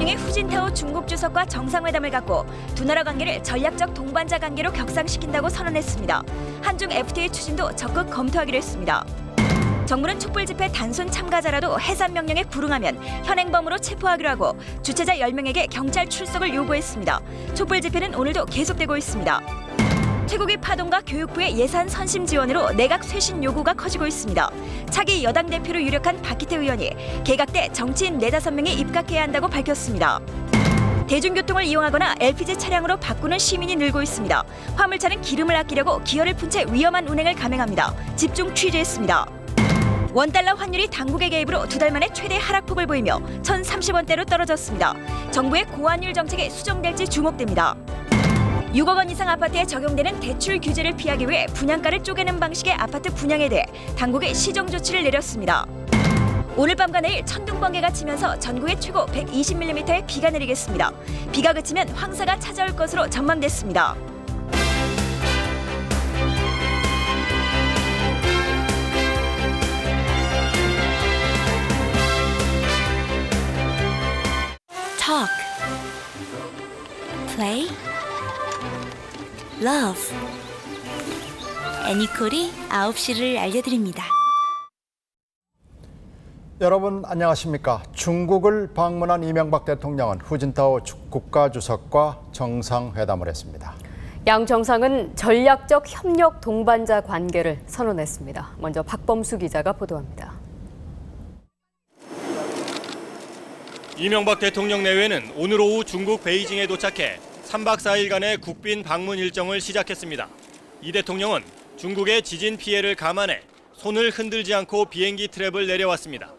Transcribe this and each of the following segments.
대통령이 후진타오 중국 주석과 정상회담을 갖고 두 나라 관계를 전략적 동반자 관계로 격상시킨다고 선언했습니다. 한중 FTA 추진도 적극 검토하기로 했습니다. 정부는 촛불 집회 단순 참가자라도 해산 명령에 불응하면 현행범으로 체포하기로 하고 주최자 10명에게 경찰 출석을 요구했습니다. 촛불 집회는 오늘도 계속되고 있습니다. 태국의 파동과 교육부의 예산 선심 지원으로 내각 쇄신 요구가 커지고 있습니다. 차기 여당 대표로 유력한 박희태 의원이 개각 때 정치인 4-5명이 입각해야 한다고 밝혔습니다. 대중교통을 이용하거나 LPG 차량으로 바꾸는 시민이 늘고 있습니다. 화물차는 기름을 아끼려고 기어를 푼 채 위험한 운행을 감행합니다. 집중 취재했습니다. 원달러 환율이 당국의 개입으로 2달 만에 최대 하락폭을 보이며 1,030원대로 떨어졌습니다. 정부의 고환율 정책에 수정될지 주목됩니다. 6억 원 이상 아파트에 적용되는 대출 규제를 피하기 위해 분양가를 쪼개는 방식의 아파트 분양에 대해 당국이 시정 조치를 내렸습니다. 오늘 밤과 내일 천둥 번개가 치면서 전국에 최고 120mm의 비가 내리겠습니다. 비가 그치면 황사가 찾아올 것으로 전망됐습니다. Talk, play, love. 애니콜이 9시를 알려드립니다. 여러분 안녕하십니까? 중국을 방문한 이명박 대통령은 후진타오 국가주석과 정상회담을 했습니다. 양 정상은 전략적 협력 동반자 관계를 선언했습니다. 먼저 박범수 기자가 보도합니다. 이명박 대통령 내외는 오늘 오후 중국 베이징에 도착해 3박 4일간의 국빈 방문 일정을 시작했습니다. 이 대통령은 중국의 지진 피해를 감안해 손을 흔들지 않고 비행기 트랩을 내려왔습니다.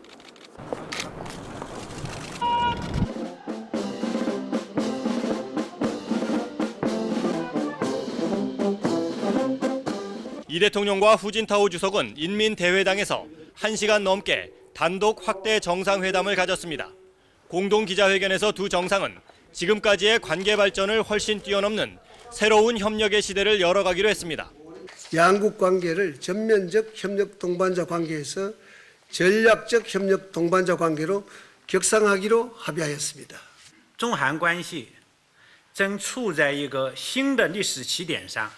이 대통령과 후진타오 주석은 인민대회당에서 1시간 넘게 단독 확대 정상회담을 가졌습니다. 공동 기자회견에서 두 정상은 지금까지의 관계 발전을 훨씬 뛰어넘는 새로운 협력의 시대를 열어가기로 했습니다. 양국 관계를 전면적 협력 동반자 관계에서 전략적 협력 동반자 관계로 격상하기로 합의하였습니다. 中韩关系正处在一个新的历史起点上，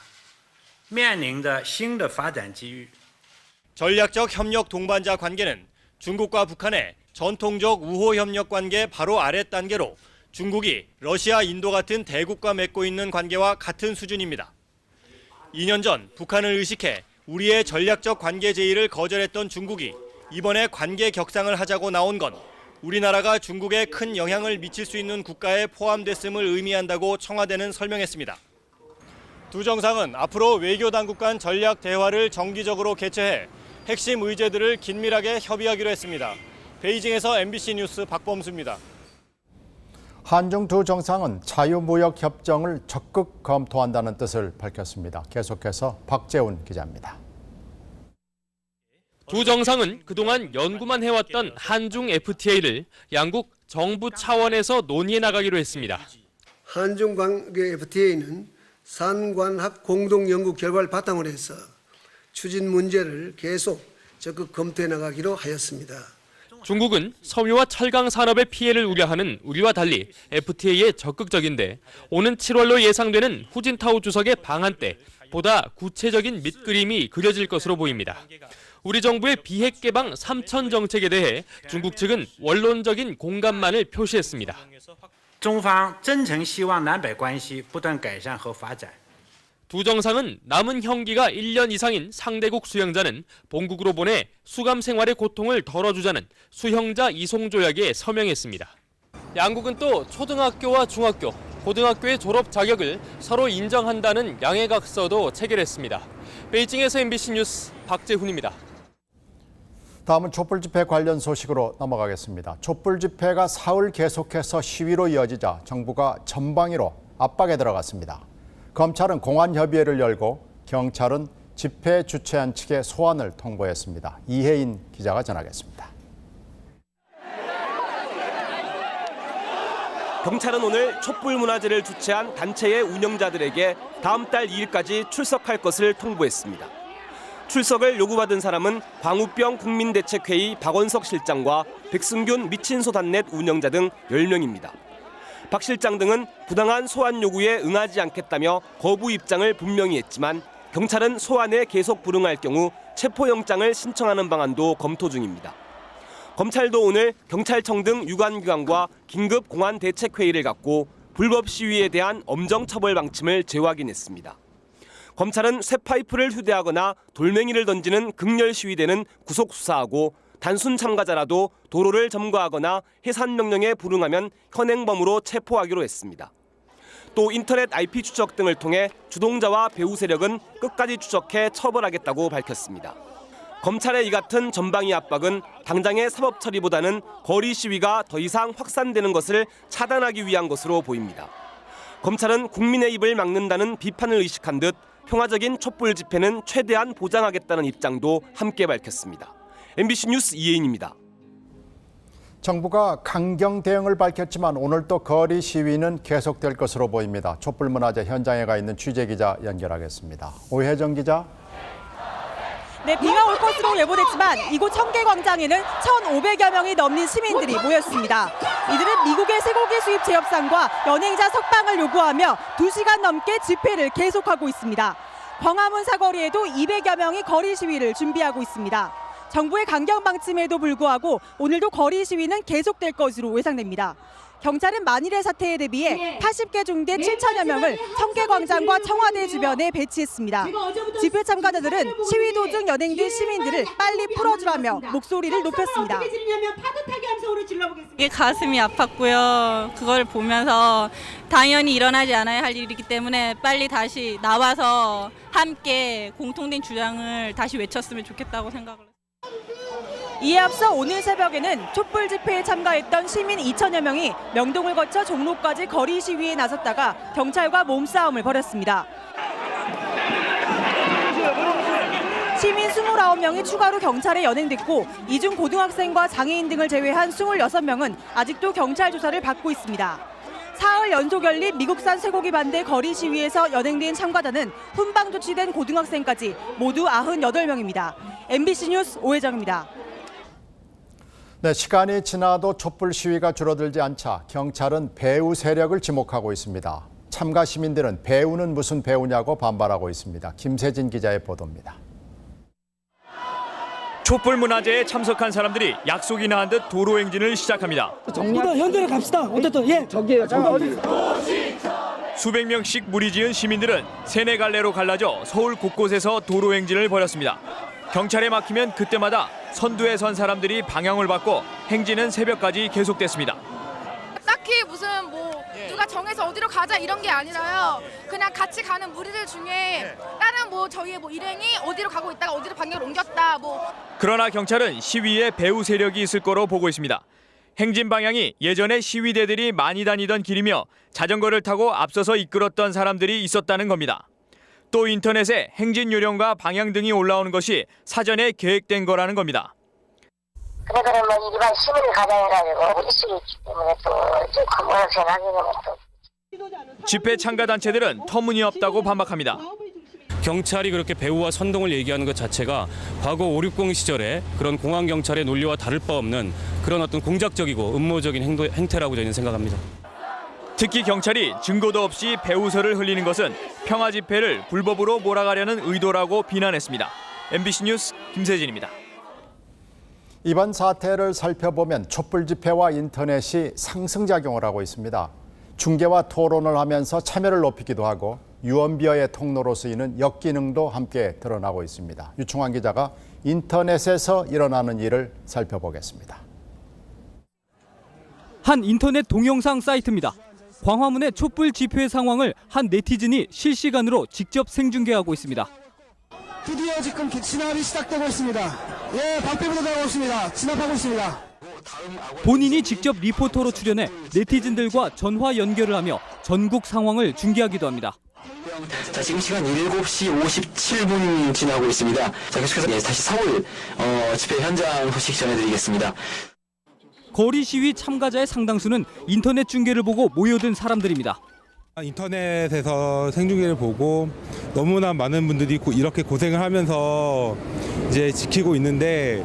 面临着新的发展机遇。 전략적 협력 동반자 관계는 중국과 북한의 전통적 우호 협력 관계 바로 아래 단계로 중국이 러시아, 인도 같은 대국과 맺고 있는 관계와 같은 수준입니다. 2년 전 북한을 의식해 우리의 전략적 관계 제의를 거절했던 중국이 이번에 관계 격상을 하자고 나온 건 우리나라가 중국에 큰 영향을 미칠 수 있는 국가에 포함됐음을 의미한다고 청와대는 설명했습니다. 두 정상은 앞으로 외교 당국 간 전략 대화를 정기적으로 개최해 핵심 의제들을 긴밀하게 협의하기로 했습니다. 베이징에서 MBC 뉴스 박범수입니다. 한중 두 정상은 자유무역 협정을 적극 검토한다는 뜻을 밝혔습니다. 계속해서 박재훈 기자입니다. 두 정상은 그동안 연구만 해왔던 한중 FTA를 양국 정부 차원에서 논의해 나가기로 했습니다. 한중 관계 FTA는 산관학 공동 연구 결과를 바탕으로 해서 추진 문제를 계속 적극 검토해 나가기로 하였습니다. 중국은 섬유와 철강 산업의 피해를 우려하는 우리와 달리 FTA에 적극적인데 오는 7월로 예상되는 후진타오 주석의 방한 때 보다 구체적인 밑그림이 그려질 것으로 보입니다. 우리 정부의 비핵 개방 3천 정책에 대해 중국 측은 원론적인 공감만을 표시했습니다. 中方真诚希望南北关系不断改善和发展。 두 정상은 남은 형기가 1년 이상인 상대국 수용자는 본국으로 보내 수감 생활의 고통을 덜어주자는 수형자 이송 조약에 서명했습니다. 양국은 또 초등학교와 중학교, 고등학교의 졸업 자격을 서로 인정한다는 양해각서도 체결했습니다. 베이징에서 MBC 뉴스 박재훈입니다. 다음은 촛불 집회 관련 소식으로 넘어가겠습니다. 촛불 집회가 사흘 계속해서 시위로 이어지자 정부가 전방위로 압박에 들어갔습니다. 검찰은 공안협의회를 열고 경찰은 집회 주최한 측에 소환을 통보했습니다. 이혜인 기자가 전하겠습니다. 경찰은 오늘 촛불문화제를 주최한 단체의 운영자들에게 다음 달 2일까지 출석할 것을 통보했습니다. 출석을 요구받은 사람은 광우병 국민대책회의 박원석 실장과 백승균 미친소단넷 운영자 등 10명입니다. 박 실장 등은 부당한 소환 요구에 응하지 않겠다며 거부 입장을 분명히 했지만 경찰은 소환에 계속 불응할 경우 체포영장을 신청하는 방안도 검토 중입니다. 검찰도 오늘 경찰청 등 유관기관과 긴급 공안 대책회의를 갖고 불법 시위에 대한 엄정 처벌 방침을 재확인했습니다. 검찰은 쇠파이프를 휴대하거나 돌멩이를 던지는 극렬 시위대는 구속 수사하고 단순 참가자라도 도로를 점거하거나 해산 명령에 불응하면 현행범으로 체포하기로 했습니다. 또 인터넷 IP 추적 등을 통해 주동자와 배후 세력은 끝까지 추적해 처벌하겠다고 밝혔습니다. 검찰의 이 같은 전방위 압박은 당장의 사법 처리보다는 거리 시위가 더 이상 확산되는 것을 차단하기 위한 것으로 보입니다. 검찰은 국민의 입을 막는다는 비판을 의식한 듯 평화적인 촛불 집회는 최대한 보장하겠다는 입장도 함께 밝혔습니다. MBC 뉴스 이혜인입니다. 정부가 강경 대응을 밝혔지만 오늘도 거리 시위는 계속될 것으로 보입니다. 촛불문화제 현장에 가 있는 취재기자 연결하겠습니다. 오혜정 기자. 네, 비가 올 것으로 예보됐지만 이곳 청계광장에는 1,500여 명이 넘는 시민들이 모였습니다. 이들은 미국의 쇠고기 수입 제협상과 연행자 석방을 요구하며 2시간 넘게 집회를 계속하고 있습니다. 광화문 사거리에도 200여 명이 거리 시위를 준비하고 있습니다. 정부의 강경 방침에도 불구하고 오늘도 거리 시위는 계속될 것으로 예상됩니다. 경찰은 만일의 사태에 대비해 80개 중대 7천여 명을 청계광장과 청와대 주변에 배치했습니다. 집회 참가자들은 시위 도중 연행된 시민들을 빨리 풀어주라며 목소리를 높였습니다. 이게 가슴이 아팠고요. 그걸 보면서 당연히 일어나지 않아야 할 일이기 때문에 빨리 다시 나와서 함께 공통된 주장을 다시 외쳤으면 좋겠다고 생각을 했습니다. 이에 앞서 오늘 새벽에는 촛불 집회에 참가했던 시민 2천여 명이 명동을 거쳐 종로까지 거리 시위에 나섰다가 경찰과 몸싸움을 벌였습니다. 시민 29명이 추가로 경찰에 연행됐고 이 중 고등학생과 장애인 등을 제외한 26명은 아직도 경찰 조사를 받고 있습니다. 사흘 연속 열린 미국산 쇠고기 반대 거리 시위에서 연행된 참가자는 훈방 조치된 고등학생까지 모두 98명입니다. MBC 뉴스 오혜정입니다. 네, 시간이 지나도 촛불 시위가 줄어들지 않자 경찰은 배후 세력을 지목하고 있습니다. 참가 시민들은 배후는 무슨 배후냐고 반발하고 있습니다. 김세진 기자의 보도입니다. 촛불 문화제에 참석한 사람들이 약속이나 한 듯 도로 행진을 시작합니다. 정부랑 연결해 갑시다. 어쨌든 예. 저기요. 수백 명씩 무리지은 시민들은 세네 갈래로 갈라져 서울 곳곳에서 도로 행진을 벌였습니다. 경찰에 막히면 그때마다 선두에 선 사람들이 방향을 바꿔 행진은 새벽까지 계속됐습니다. 딱히 무슨 누가 정해서 어디로 가자 이런 게 아니라요. 그냥 같이 가는 무리들 중에 다른 저희의 일행이 어디로 가고 있다가 어디로 방향을 옮겼다 그러나 경찰은 시위에 배후 세력이 있을 거로 보고 있습니다. 행진 방향이 예전에 시위대들이 많이 다니던 길이며 자전거를 타고 앞서서 이끌었던 사람들이 있었다는 겁니다. 또 인터넷에 행진 요령과 방향 등이 올라오는 것이 사전에 계획된 거라는 겁니다. 그래도 일반 시민을 가장해가지고 일식이 있기 때문에 또 그거를 생각하기는 또. 집회 참가 단체들은 터무니없다고 반박합니다. 경찰이 그렇게 배후와 선동을 얘기하는 것 자체가 과거 560 시절에 그런 공안경찰의 논리와 다를 바 없는 그런 어떤 공작적이고 음모적인 행태라고 저희는 생각합니다. 특히 경찰이 증거도 없이 배후설을 흘리는 것은 평화 집회를 불법으로 몰아가려는 의도라고 비난했습니다. MBC 뉴스 김세진입니다. 이번 사태를 살펴보면 촛불 집회와 인터넷이 상승작용을 하고 있습니다. 중계와 토론을 하면서 참여를 높이기도 하고 유언비어의 통로로 쓰이는 역기능도 함께 드러나고 있습니다. 유충환 기자가 인터넷에서 일어나는 일을 살펴보겠습니다. 한 인터넷 동영상 사이트입니다. 광화문의 촛불 집회 상황을 한 네티즌이 실시간으로 직접 생중계하고 있습니다. 드디어 지금 진압이 시작되고 있습니다. 예, 박대부로 나오고 있습니다. 진압하고 있습니다. 본인이 직접 리포터로 출연해 네티즌들과 전화 연결을 하며 전국 상황을 중계하기도 합니다. 자, 지금 시간 7시 57분 지나고 있습니다. 자, 계속해서 다시 서울 집회 현장 소식 전해드리겠습니다. 거리 시위 참가자의 상당수는 인터넷 중계를 보고 모여든 사람들입니다. 인터넷에서 생중계를 보고 너무나 많은 분들이 이렇게 고생을 하면서 이제 지키고 있는데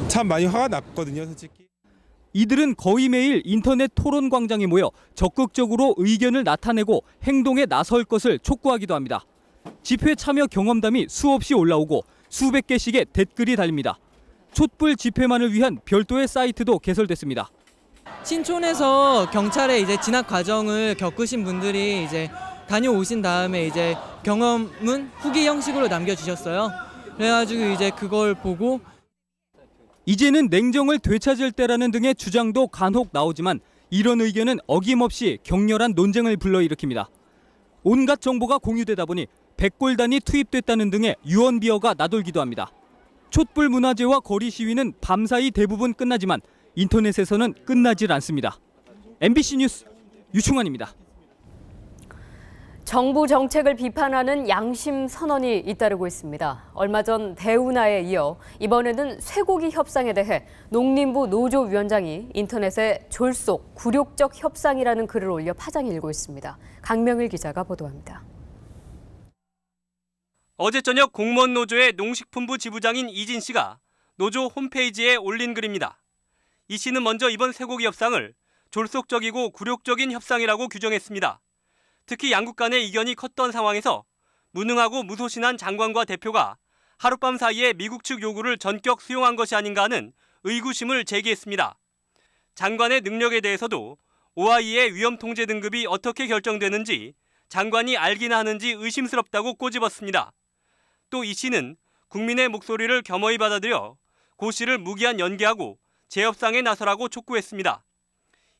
참 많이 화가 났거든요, 솔직히. 이들은 거의 매일 인터넷 토론 광장에 모여 적극적으로 의견을 나타내고 행동에 나설 것을 촉구하기도 합니다. 집회 참여 경험담이 수없이 올라오고 수백 개씩의 댓글이 달립니다. 촛불 집회만을 위한 별도의 사이트도 개설됐습니다. 신촌에서 경찰의 이제 진학 과정을 겪으신 분들이 이제 다녀오신 다음에 이제 경험은 후기 형식으로 남겨주셨어요. 그래가지고 이제 그걸 보고 이제는 냉정을 되찾을 때라는 등의 주장도 간혹 나오지만 이런 의견은 어김없이 격렬한 논쟁을 불러일으킵니다. 온갖 정보가 공유되다 보니 백골단이 투입됐다는 등의 유언비어가 나돌기도 합니다. 촛불 문화제와 거리 시위는 밤사이 대부분 끝나지만 인터넷에서는 끝나질 않습니다. MBC 뉴스 유충환입니다. 정부 정책을 비판하는 양심 선언이 잇따르고 있습니다. 얼마 전 대운하에 이어 이번에는 쇠고기 협상에 대해 농림부 노조위원장이 인터넷에 졸속, 굴욕적 협상이라는 글을 올려 파장이 일고 있습니다. 강명일 기자가 보도합니다. 어제 저녁 공무원 노조의 농식품부 지부장인 이진 씨가 노조 홈페이지에 올린 글입니다. 이 씨는 먼저 이번 쇠고기 협상을 졸속적이고 굴욕적인 협상이라고 규정했습니다. 특히 양국 간의 이견이 컸던 상황에서 무능하고 무소신한 장관과 대표가 하룻밤 사이에 미국 측 요구를 전격 수용한 것이 아닌가 하는 의구심을 제기했습니다. 장관의 능력에 대해서도 OIE의 위험 통제 등급이 어떻게 결정되는지 장관이 알기나 하는지 의심스럽다고 꼬집었습니다. 또 이 씨는 국민의 목소리를 겸허히 받아들여 고 씨를 무기한 연기하고 재협상에 나서라고 촉구했습니다.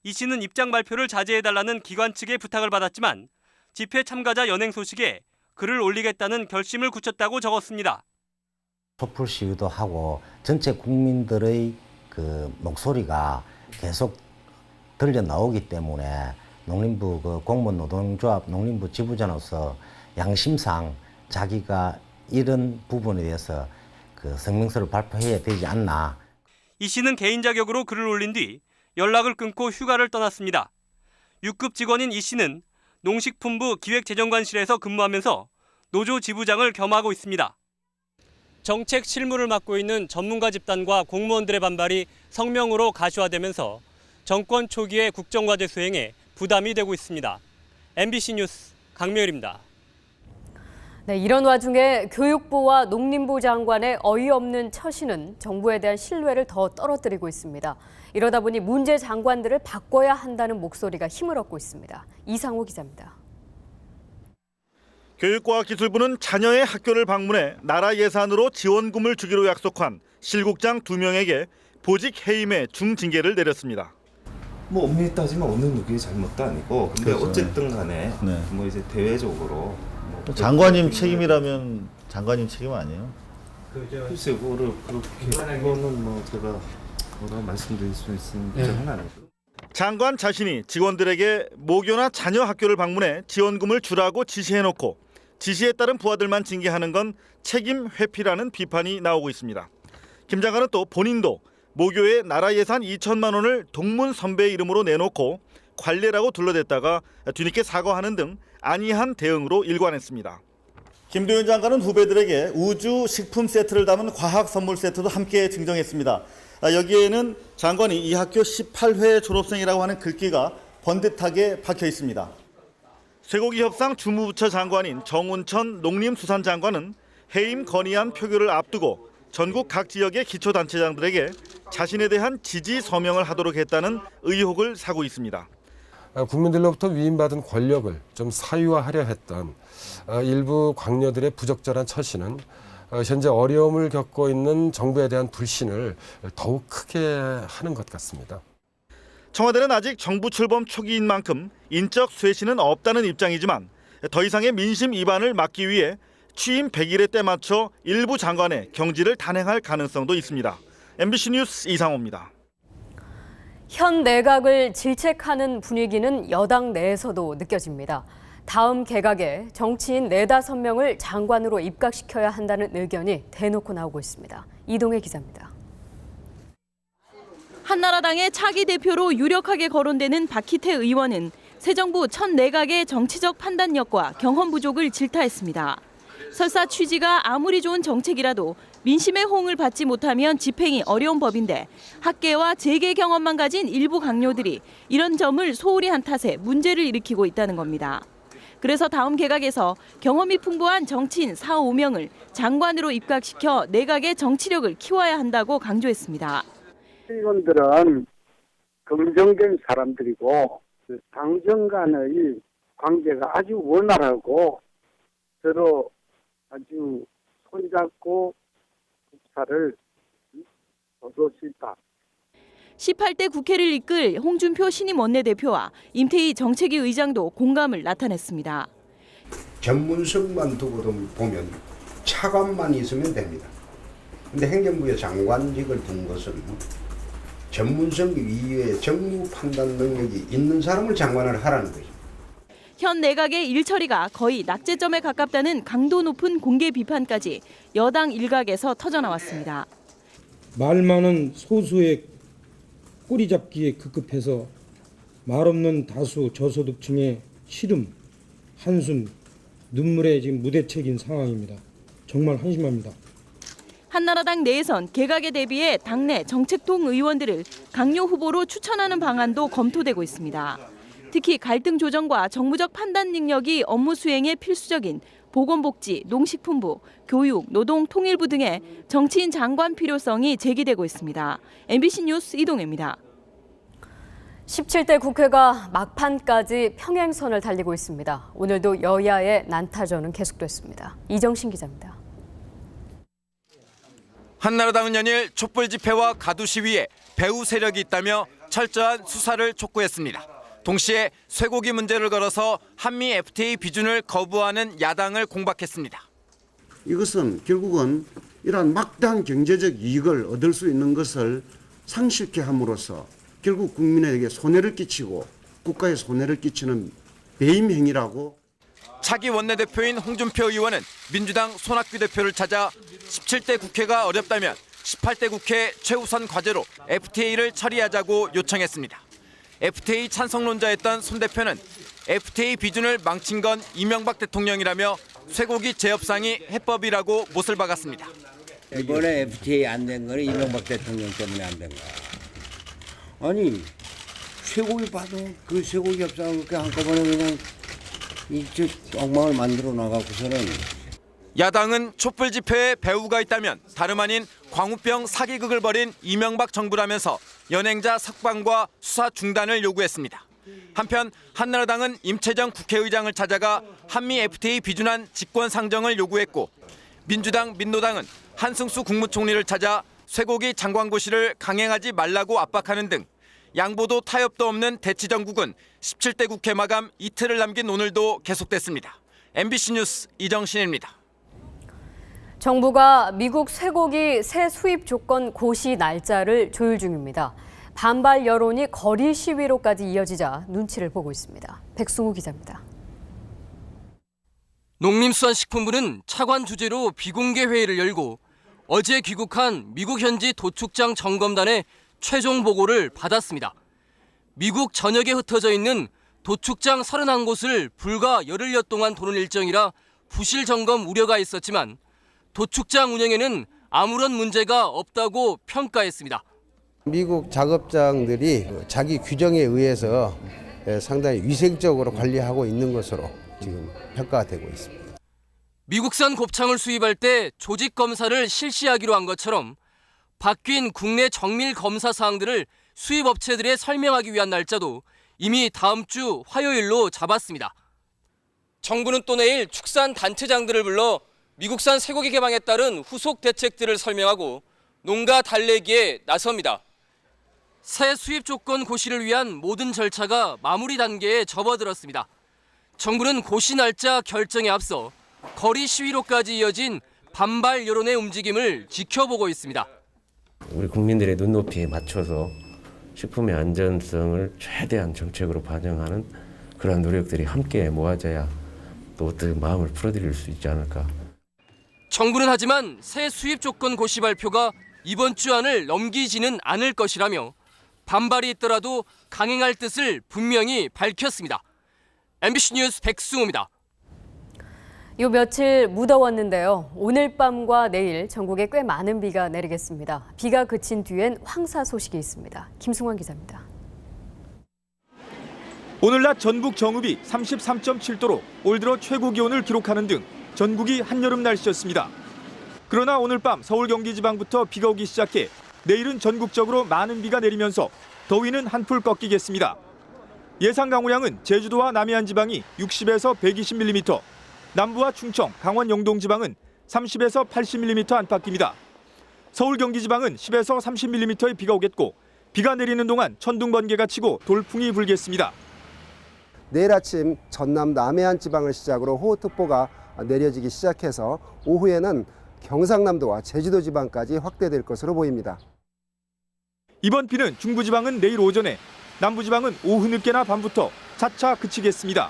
이 씨는 입장 발표를 자제해달라는 기관 측의 부탁을 받았지만 집회 참가자 연행 소식에 글을 올리겠다는 결심을 굳혔다고 적었습니다. 촛불 시위도 하고 전체 국민들의 그 목소리가 계속 들려 나오기 때문에 농림부 그 공무원 노동조합 농림부 지부장으로서 양심상 자기가 이런 부분에 대해서 그 성명서를 발표해야 되지 않나. 이 씨는 개인 자격으로 글을 올린 뒤 연락을 끊고 휴가를 떠났습니다. 6급 직원인 이 씨는 농식품부 기획재정관실에서 근무하면서 노조 지부장을 겸하고 있습니다. 정책 실무를 맡고 있는 전문가 집단과 공무원들의 반발이 성명으로 가시화되면서 정권 초기의 국정과제 수행에 부담이 되고 있습니다. MBC 뉴스 강명일입니다. 네, 이런 와중에 교육부와 농림부 장관의 어이없는 처신은 정부에 대한 신뢰를 더 떨어뜨리고 있습니다. 이러다 보니 문제 장관들을 바꿔야 한다는 목소리가 힘을 얻고 있습니다. 이상호 기자입니다. 교육과학기술부는 자녀의 학교를 방문해 나라 예산으로 지원금을 주기로 약속한 실국장 2명에게 보직 해임의 중징계를 내렸습니다. 뭐 엄밀히 따지면 어느 누구의 잘못도 아니고 근데 그렇죠. 어쨌든 간에 네. 뭐 이제 대외적으로 뭐 장관님 책임이라면 장관님 책임 아니에요? 글쎄 그거를 그거는 뭐 제가 뭐라고 말씀드릴 수 있는 부분은 아니고. 장관 자신이 직원들에게 모교나 자녀 학교를 방문해 지원금을 주라고 지시해놓고 지시에 따른 부하들만 징계하는 건 책임 회피라는 비판이 나오고 있습니다. 김 장관은 또 본인도 모교에 나라 예산 2천만 원을 동문 선배의 이름으로 내놓고 관례라고 둘러댔다가 뒤늦게 사과하는 등 안이한 대응으로 일관했습니다. 김도현 장관은 후배들에게 우주 식품 세트를 담은 과학 선물 세트도 함께 증정했습니다. 여기에는 장관이 이 학교 18회 졸업생이라고 하는 글귀가 번듯하게 박혀 있습니다. 쇠고기 협상 주무부처 장관인 정운천 농림수산장관은 해임 건의안 표결을 앞두고 전국 각 지역의 기초단체장들에게 자신에 대한 지지 서명을 하도록 했다는 의혹을 사고 있습니다. 국민들로부터 위임받은 권력을 좀 사유화하려 했던 일부 광녀들의 부적절한 처신은 현재 어려움을 겪고 있는 정부에 대한 불신을 더욱 크게 하는 것 같습니다. 청와대는 아직 정부 출범 초기인 만큼 인적 쇄신은 없다는 입장이지만 더 이상의 민심 위반을 막기 위해 취임 100일에 때 맞춰 일부 장관의 경질을 단행할 가능성도 있습니다. MBC 뉴스 이상호입니다. 현 내각을 질책하는 분위기는 여당 내에서도 느껴집니다. 다음 개각에 정치인 4-5명을 장관으로 입각시켜야 한다는 의견이 대놓고 나오고 있습니다. 이동혜 기자입니다. 한나라당의 차기 대표로 유력하게 거론되는 박희태 의원은 새 정부 첫 내각의 정치적 판단력과 경험 부족을 질타했습니다. 설사 취지가 아무리 좋은 정책이라도 민심의 호응을 받지 못하면 집행이 어려운 법인데 학계와 재계 경험만 가진 일부 강요들이 이런 점을 소홀히 한 탓에 문제를 일으키고 있다는 겁니다. 그래서 다음 개각에서 경험이 풍부한 정치인 4, 5명을 장관으로 입각시켜 내각의 정치력을 키워야 한다고 강조했습니다. 의원들은 검증된 사람들이고 당정 간의 관계가 아주 원활하고 서로 아주 손잡고 국사를 거둘 수 있다. 18대 국회를 이끌 홍준표 신임 원내대표와 임태희 정책위 의장도 공감을 나타냈습니다. 전문성만 두고 보면 차관만 있으면 됩니다. 근데 행정부의 장관직을 둔 것은 전문성 이외에 정무 판단 능력이 있는 사람을 장관을 하라는 거죠. 현 내각의 일처리가 거의 낙제점에 가깝다는 강도 높은 공개 비판까지 여당 일각에서 터져나왔습니다. 말 많은 소수의 꼬리 잡기에 급급해서 말 없는 다수 저소득층의 시름, 한숨, 눈물에 지금 무대책인 상황입니다. 정말 한심합니다. 한나라당 내에선 개각에 대비해 당내 정책통 의원들을 강요 후보로 추천하는 방안도 검토되고 있습니다. 특히 갈등 조정과 정무적 판단 능력이 업무 수행에 필수적인 보건복지, 농식품부, 교육, 노동통일부 등의 정치인 장관 필요성이 제기되고 있습니다. MBC 뉴스 이동혜입니다. 17대 국회가 막판까지 평행선을 달리고 있습니다. 오늘도 여야의 난타전은 계속됐습니다. 이정신 기자입니다. 한나라당은 연일 촛불 집회와 가두 시위에 배후 세력이 있다며 철저한 수사를 촉구했습니다. 동시에 쇠고기 문제를 걸어서 한미 FTA 비준을 거부하는 야당을 공박했습니다. 이것은 결국은 이러한 막대한 경제적 이익을 얻을 수 있는 것을 상실케 함으로써 결국 국민에게 손해를 끼치고 국가에 손해를 끼치는 배임 행위라고. 차기 원내대표인 홍준표 의원은 민주당 손학규 대표를 찾아 17대 국회가 어렵다면 18대 국회 최우선 과제로 FTA를 처리하자고 요청했습니다. FTA 찬성론자였던 손 대표는 FTA 비준을 망친 건 이명박 대통령이라며 쇠고기 재협상이 해법이라고 못을 박았습니다. 이번에 FTA 안 된 거는 이명박 대통령 때문에 안 된 거야. 아니 쇠고기 봐도 그 쇠고기 협상을 그렇게 한꺼번에 그냥 이저 엉망을 만들어 나가고서는. 야당은 촛불 집회에 배후가 있다면 다름 아닌 광우병 사기극을 벌인 이명박 정부라면서 연행자 석방과 수사 중단을 요구했습니다. 한편 한나라당은 임채정 국회의장을 찾아가 한미 FTA 비준안 직권 상정을 요구했고, 민주당, 민노당은 한승수 국무총리를 찾아 쇠고기 장관고시를 강행하지 말라고 압박하는 등 양보도 타협도 없는 대치정국은 17대 국회 마감 이틀을 남긴 오늘도 계속됐습니다. MBC 뉴스 이정신입니다. 정부가 미국 쇠고기 새 수입 조건 고시 날짜를 조율 중입니다. 반발 여론이 거리 시위로까지 이어지자 눈치를 보고 있습니다. 백승우 기자입니다. 농림수산식품부는 차관 주재로 비공개 회의를 열고 어제 귀국한 미국 현지 도축장 점검단의 최종 보고를 받았습니다. 미국 전역에 흩어져 있는 도축장 31곳을 불과 열흘여 동안 도는 일정이라 부실 점검 우려가 있었지만 도축장 운영에는 아무런 문제가 없다고 평가했습니다. 미국 작업장들이 자기 규정에 의해서 상당히 위생적으로 관리하고 있는 것으로 지금 평가가 되고 있습니다. 미국산 곱창을 수입할 때 조직 검사를 실시하기로 한 것처럼 바뀐 국내 정밀 검사 사항들을 수입 업체들에 설명하기 위한 날짜도 이미 다음 주 화요일로 잡았습니다. 정부는 또 내일 축산 단체장들을 불러 미국산 쇠고기 개방에 따른 후속 대책들을 설명하고 농가 달래기에 나섭니다. 새 수입 조건 고시를 위한 모든 절차가 마무리 단계에 접어들었습니다. 정부는 고시 날짜 결정에 앞서 거리 시위로까지 이어진 반발 여론의 움직임을 지켜보고 있습니다. 우리 국민들의 눈높이에 맞춰서 식품의 안전성을 최대한 정책으로 반영하는 그런 노력들이 함께 모아져야 또 어떻게 마음을 풀어드릴 수 있지 않을까. 정부는 하지만 새 수입 조건 고시 발표가 이번 주 안을 넘기지는 않을 것이라며 반발이 있더라도 강행할 뜻을 분명히 밝혔습니다. MBC 뉴스 백승우입니다. 요 며칠 무더웠는데요. 오늘 밤과 내일 전국에 꽤 많은 비가 내리겠습니다. 비가 그친 뒤엔 황사 소식이 있습니다. 김승환 기자입니다. 오늘 낮 전북 정읍이 33.7도로 올 들어 최고 기온을 기록하는 등 전국이 한여름 날씨였습니다. 그러나 오늘 밤 서울 경기 지방부터 비가 오기 시작해 내일은 전국적으로 많은 비가 내리면서 더위는 한풀 꺾이겠습니다. 예상 강우량은 제주도와 남해안 지방이 60에서 120mm, 남부와 충청, 강원 영동 지방은 30에서 80mm 안팎입니다. 서울 경기 지방은 10에서 30mm의 비가 오겠고 비가 내리는 동안 천둥 번개가 치고 돌풍이 불겠습니다. 내일 아침 전남 남해안 지방을 시작으로 호우특보가 내려지기 시작해서 오후에는 경상남도와 제주도 지방까지 확대될 것으로 보입니다. 이번 비는 중부지방은 내일 오전에, 남부지방은 오후 늦게나 밤부터 차차 그치겠습니다.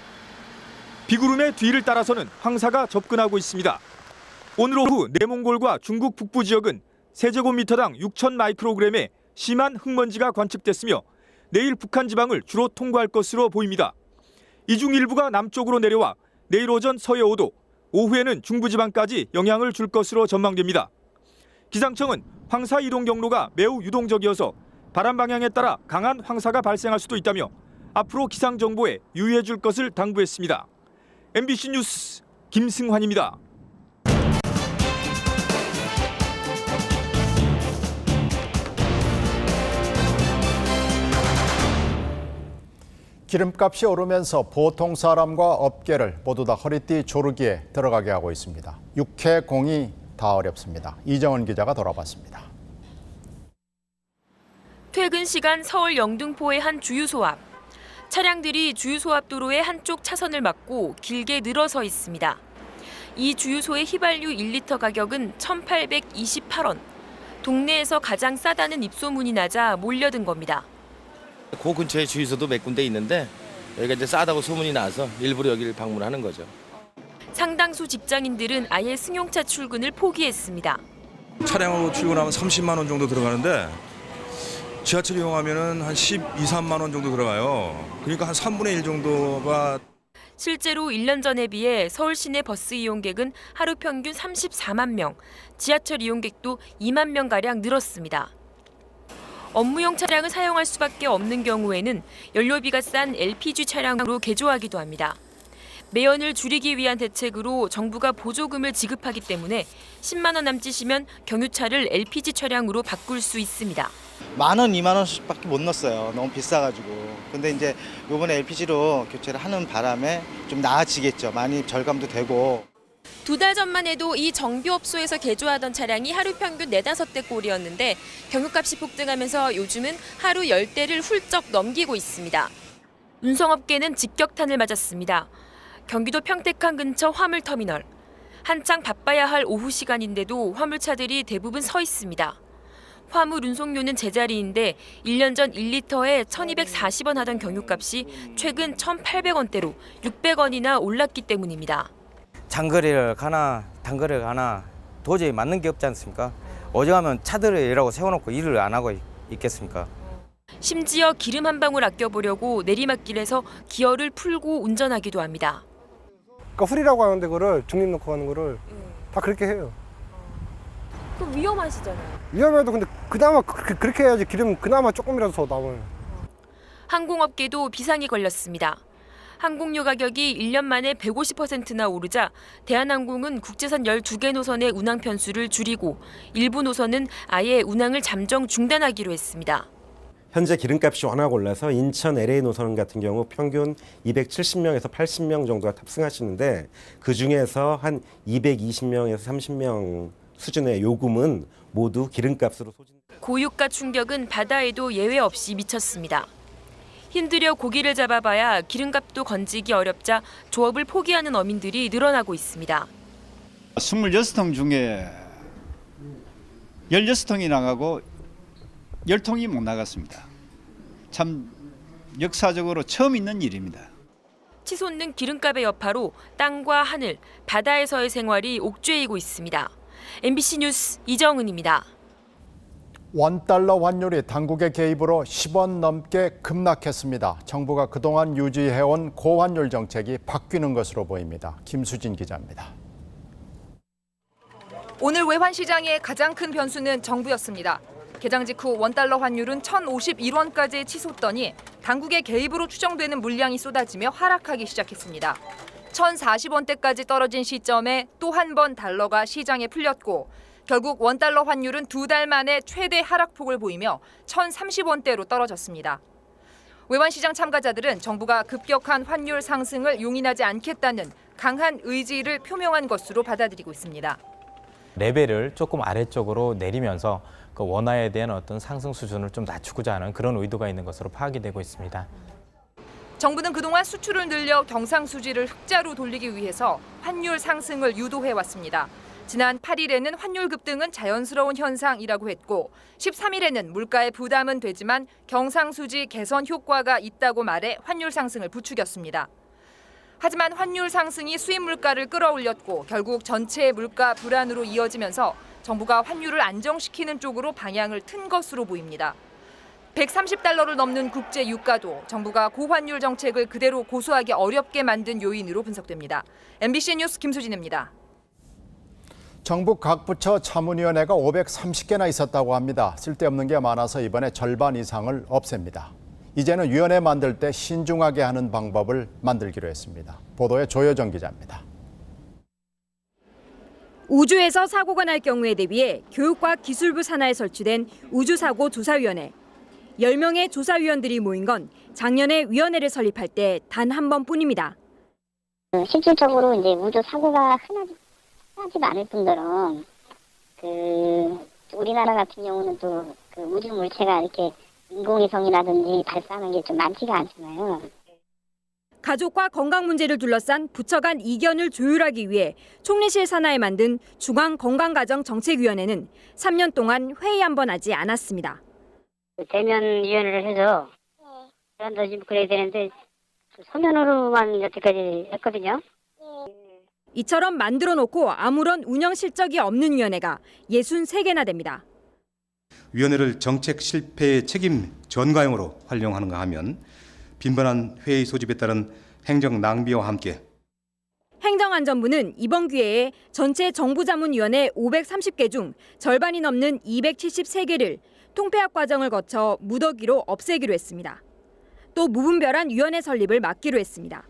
비구름의 뒤를 따라서는 황사가 접근하고 있습니다. 오늘 오후 내몽골과 중국 북부 지역은 세제곱미터당 6,000 마이크로그램의 심한 흙먼지가 관측됐으며 내일 북한 지방을 주로 통과할 것으로 보입니다. 이 중 일부가 남쪽으로 내려와 내일 오전 서해 5도, 오후에는 중부지방까지 영향을 줄 것으로 전망됩니다. 기상청은 황사 이동 경로가 매우 유동적이어서 바람 방향에 따라 강한 황사가 발생할 수도 있다며 앞으로 기상 정보에 유의해 줄 것을 당부했습니다. MBC 뉴스 김승환입니다. 기름값이 오르면서 보통 사람과 업계를 모두 다 허리띠 조르기에 들어가게 하고 있습니다. 육해공이 다 어렵습니다. 이정은 기자가 돌아봤습니다. 퇴근 시간 서울 영등포의 한 주유소 앞. 차량들이 주유소 앞 도로의 한쪽 차선을 막고 길게 늘어서 있습니다. 이 주유소의 휘발유 1리터 가격은 1,828원. 동네에서 가장 싸다는 입소문이 나자 몰려든 겁니다. 그 근처에 주유소도 몇 군데 있는데 여기가 이제 싸다고 소문이 나서 일부러 여기를 방문하는 거죠. 상당수 직장인들은 아예 승용차 출근을 포기했습니다. 차량으로 출근하면 30만 원 정도 들어가는데 지하철 이용하면은 한 12~13만 원 정도 들어가요. 그러니까 한 3분의 1 정도가. 실제로 1년 전에 비해 서울 시내 버스 이용객은 하루 평균 34만 명, 지하철 이용객도 2만 명가량 늘었습니다. 업무용 차량을 사용할 수밖에 없는 경우에는 연료비가 싼 LPG 차량으로 개조하기도 합니다. 매연을 줄이기 위한 대책으로 정부가 보조금을 지급하기 때문에 10만 원 남짓이면 경유차를 LPG 차량으로 바꿀 수 있습니다. 10,000원, 2만 원씩밖에 못 넣었어요. 너무 비싸가지고. 근데 이제 이번에 LPG로 교체를 하는 바람에 좀 나아지겠죠. 많이 절감도 되고. 2달 전만 해도 이 정비업소에서 개조하던 차량이 하루 평균 4~5대 꼴이었는데 경유값이 폭등하면서 요즘은 하루 10대를 훌쩍 넘기고 있습니다. 운송업계는 직격탄을 맞았습니다. 경기도 평택항 근처 화물터미널. 한창 바빠야 할 오후 시간인데도 화물차들이 대부분 서 있습니다. 화물 운송료는 제자리인데 1년 전 1리터에 1,240원 하던 경유값이 최근 1,800원대로 600원이나 올랐기 때문입니다. 장거리를 가나 단거리를 가나 도저히 맞는 게 없지 않습니까? 어지간하면 차들을 이라고 세워놓고 일을 안 하고 있겠습니까? 심지어 기름 한 방울 아껴보려고 내리막길에서 기어를 풀고 운전하기도 합니다. 그러니까 훌이라고 하는데 그거를 중립 놓고 가는 거를 다 그렇게 해요. 그럼 위험하시잖아요. 위험해도 근데 그나마 그렇게 해야지 기름 그나마 조금이라도 더 남아요. 항공업계도 비상이 걸렸습니다. 항공료 가격이 1년 만에 150%나 오르자 대한항공은 국제선 12개 노선의 운항 편수를 줄이고 일부 노선은 아예 운항을 잠정 중단하기로 했습니다. 현재 기름값이 워낙 올라서 인천 LA 노선 같은 경우 평균 270명에서 80명 정도가 탑승하시는데 그중에서 한 220명에서 30명 수준의 요금은 모두 기름값으로 소진됩니다. 고유가 충격은 바다에도 예외 없이 미쳤습니다. 힘들여 고기를 잡아봐야 기름값도 건지기 어렵자 조업을 포기하는 어민들이 늘어나고 있습니다. 26통 중에 16통이 나가고 10통이 못 나갔습니다. 참 역사적으로 처음 있는 일입니다. 치솟는 기름값의 여파로 땅과 하늘, 바다에서의 생활이 옥죄이고 있습니다. MBC 뉴스 이정은입니다. 원달러 환율이 당국의 개입으로 10원 넘게 급락했습니다. 정부가 그동안 유지해온 고환율 정책이 바뀌는 것으로 보입니다. 김수진 기자입니다. 오늘 외환시장의 가장 큰 변수는 정부였습니다. 개장 직후 원달러 환율은 1,051원까지 치솟더니 당국의 개입으로 추정되는 물량이 쏟아지며 하락하기 시작했습니다. 1,040원대까지 떨어진 시점에 또 한 번 달러가 시장에 풀렸고 결국 원달러 환율은 2달 만에 최대 하락폭을 보이며 1,030원대로 떨어졌습니다. 외환시장 참가자들은 정부가 급격한 환율 상승을 용인하지 않겠다는 강한 의지를 표명한 것으로 받아들이고 있습니다. 레벨을 조금 아래쪽으로 내리면서 그 원화에 대한 어떤 상승 수준을 좀 낮추고자 하는 그런 의도가 있는 것으로 파악이 되고 있습니다. 정부는 그동안 수출을 늘려 경상수지를 흑자로 돌리기 위해서 환율 상승을 유도해왔습니다. 지난 8일에는 환율 급등은 자연스러운 현상이라고 했고 13일에는 물가의 부담은 되지만 경상수지 개선 효과가 있다고 말해 환율 상승을 부추겼습니다. 하지만 환율 상승이 수입 물가를 끌어올렸고 결국 전체 물가 불안으로 이어지면서 정부가 환율을 안정시키는 쪽으로 방향을 튼 것으로 보입니다. 130달러를 넘는 국제 유가도 정부가 고환율 정책을 그대로 고수하기 어렵게 만든 요인으로 분석됩니다. MBC 뉴스 김수진입니다. 정부 각 부처 자문위원회가 530개나 있었다고 합니다. 쓸데없는 게 많아서 이번에 절반 이상을 없앱니다. 이제는 위원회 만들 때 신중하게 하는 방법을 만들기로 했습니다. 보도에 조여정 기자입니다. 우주에서 사고가 날 경우에 대비해 교육과기술부 산하에 설치된 우주사고조사위원회. 10명의 조사위원들이 모인 건 작년에 위원회를 설립할 때 단 한 번뿐입니다. 실질적으로 이제 우주 사고가 흔하지 않을 뿐더러 우리나라 같은 경우는 또 그 우주 물체가 이렇게 인공위성이라든지 발사하는 게 좀 많지가 않잖아요. 가족과 건강 문제를 둘러싼 부처 간 이견을 조율하기 위해 총리실 산하에 만든 중앙건강가정정책위원회는 3년 동안 회의 한 번 하지 않았습니다. 대면위원회를 해서 좀 그래야 되는데 서면으로만 여태까지 했거든요. 이처럼 만들어 놓고 아무런 운영 실적이 없는 위원회가 63개나 됩니다. 위원회를 정책 실패의 책임 전가용으로 활용하는가 하면 빈번한 회의 소집에 따른 행정 낭비와 함께 행정안전부는 이번 기회에 전체 정부자문위원회 530개 중 절반이 넘는 273개를 통폐합 과정을 거쳐 무더기로 없애기로 했습니다. 또 무분별한 위원회 설립을 막기로 했습니다.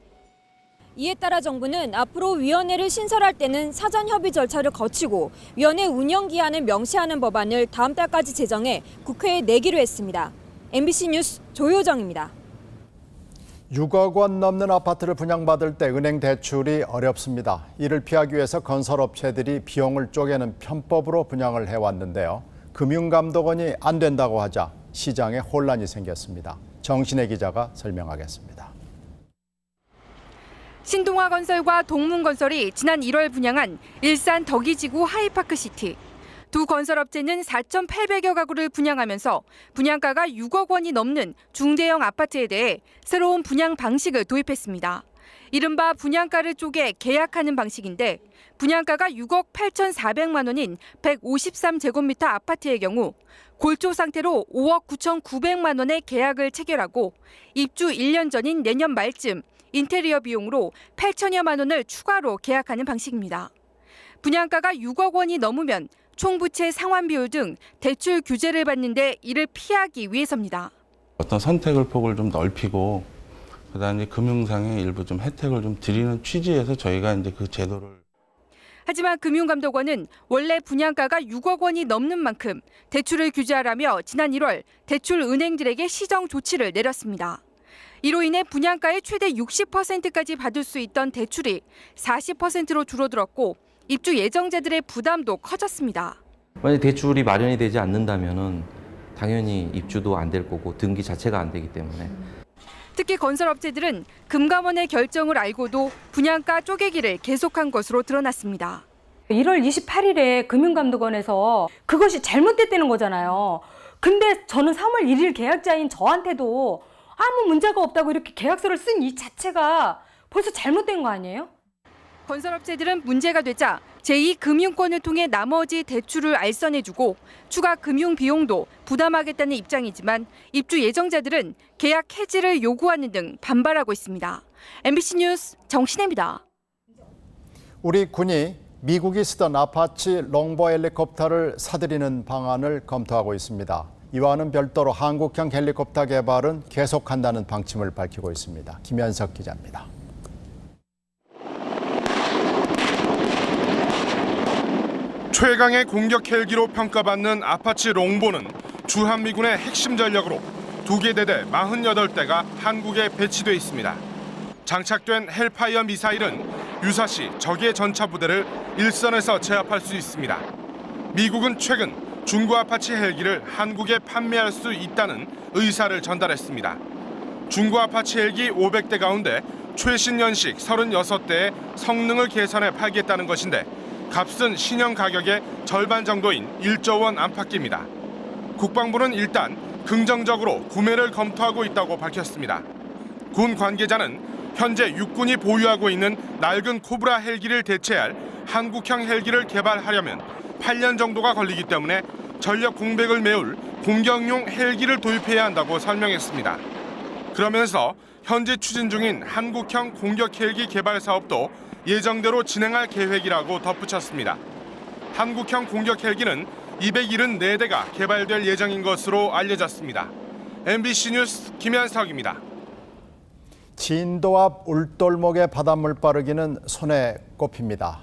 이에 따라 정부는 앞으로 위원회를 신설할 때는 사전 협의 절차를 거치고 위원회 운영 기한을 명시하는 법안을 다음 달까지 제정해 국회에 내기로 했습니다. MBC 뉴스 조효정입니다. 6억 원 넘는 아파트를 분양받을 때 은행 대출이 어렵습니다. 이를 피하기 위해서 건설업체들이 비용을 쪼개는 편법으로 분양을 해왔는데요. 금융감독원이 안 된다고 하자 시장에 혼란이 생겼습니다. 정신혜 기자가 설명하겠습니다. 신동아건설과 동문건설이 지난 1월 분양한 일산 덕이지구 하이파크시티. 두 건설업체는 4,800여 가구를 분양하면서 분양가가 6억 원이 넘는 중대형 아파트에 대해 새로운 분양 방식을 도입했습니다. 이른바 분양가를 쪼개 계약하는 방식인데 분양가가 6억 8,400만 원인 153제곱미터 아파트의 경우 골조 상태로 5억 9,900만 원의 계약을 체결하고 입주 1년 전인 내년 말쯤 인테리어 비용으로 8천여만 원을 추가로 계약하는 방식입니다. 분양가가 6억 원이 넘으면 총부채 상환 비율 등 대출 규제를 받는데 이를 피하기 위해서입니다. 어떤 선택을 폭을 좀 넓히고 그다음에 금융상의 일부 좀 혜택을 좀 드리는 취지에서 저희가 이제 그 제도를. 하지만 금융감독원은 원래 분양가가 6억 원이 넘는 만큼 대출을 규제하라며 지난 1월 대출 은행들에게 시정 조치를 내렸습니다. 이로 인해 분양가의 최대 60%까지 받을 수 있던 대출이 40%로 줄어들었고 입주 예정자들의 부담도 커졌습니다. 만약 대출이 마련이 되지 않는다면은 당연히 입주도 안 될 거고 등기 자체가 안 되기 때문에. 특히 건설업체들은 금감원의 결정을 알고도 분양가 쪼개기를 계속한 것으로 드러났습니다. 1월 28일에 금융감독원에서 그것이 잘못됐다는 거잖아요. 근데 저는 3월 1일 계약자인 저한테도 아무 문제가 없다고 이렇게 계약서를 쓴 이 자체가 벌써 잘못된 거 아니에요? 건설업체들은 문제가 되자 제2금융권을 통해 나머지 대출을 알선해주고 추가 금융 비용도 부담하겠다는 입장이지만 입주 예정자들은 계약 해지를 요구하는 등 반발하고 있습니다. MBC 뉴스 정신혜입니다. 우리 군이 미국이 쓰던 아파치 롱보 헬리콥터를 사들이는 방안을 검토하고 있습니다. 이와는 별도로 한국형 헬리콥터 개발은 계속한다는 방침을 밝히고 있습니다. 김현석 기자입니다. 최강의 공격 헬기로 평가받는 아파치 롱보는 주한미군의 핵심 전력으로 2개 대대 48대가 한국에 배치돼 있습니다. 장착된 헬파이어 미사일은 유사시 적의 전차 부대를 일선에서 제압할 수 있습니다. 미국은 최근 중고 아파치 헬기를 한국에 판매할 수 있다는 의사를 전달했습니다. 중고 아파치 헬기 500대 가운데 최신 연식 36대의 성능을 개선해 팔겠다는 것인데 값은 신형 가격의 절반 정도인 1조 원 안팎입니다. 국방부는 일단 긍정적으로 구매를 검토하고 있다고 밝혔습니다. 군 관계자는 현재 육군이 보유하고 있는 낡은 코브라 헬기를 대체할 한국형 헬기를 개발하려면 8년 정도가 걸리기 때문에 전력 공백을 메울 공격용 헬기를 도입해야 한다고 설명했습니다. 그러면서 현재 추진 중인 한국형 공격 헬기 개발 사업도 예정대로 진행할 계획이라고 덧붙였습니다. 한국형 공격 헬기는 274대가 개발될 예정인 것으로 알려졌습니다. MBC 뉴스 김현석입니다. 진도 앞 울돌목의 바닷물 빠르기는 손에 꼽힙니다.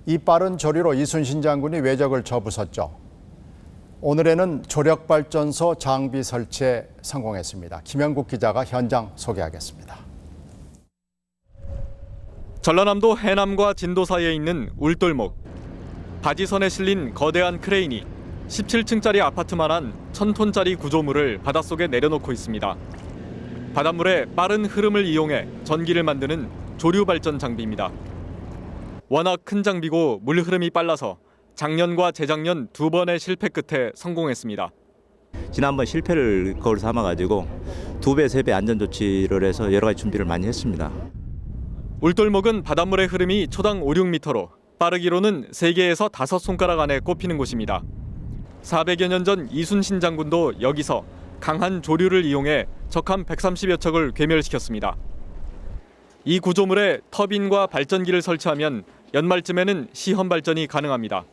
이 빠른 조리로 이순신 장군이 외적을 접으섰죠. 오늘에는 조력발전소 장비 설치에 성공했습니다. 김영국 기자가 현장 소개하겠습니다. 전라남도 해남과 진도 사이에 있는 울돌목. 바지선에 실린 거대한 크레인이 17층짜리 아파트만한 1000톤짜리 구조물을 바닷속에 내려놓고 있습니다. 바닷물의 빠른 흐름을 이용해 전기를 만드는 조류발전 장비입니다. 워낙 큰 장비고 물 흐름이 빨라서 작년과 재작년 2번의 실패 끝에 성공했습니다. 지난번 실패를 거울 삼아가지고 2배, 3배 안전 조치를 해서 여러 가지 준비를 많이 했습니다. 울돌목은 바닷물의 흐름이 초당 5, 6m로 빠르기로는 3개에서 5손가락 안에 꼽히는 곳입니다. 400여 년 전 이순신 장군도 여기서 강한 조류를 이용해 적함 130여 척을 괴멸시켰습니다. 이 구조물에 터빈과 발전기를 설치하면 연말쯤에는 시험 발전이 가능합니다.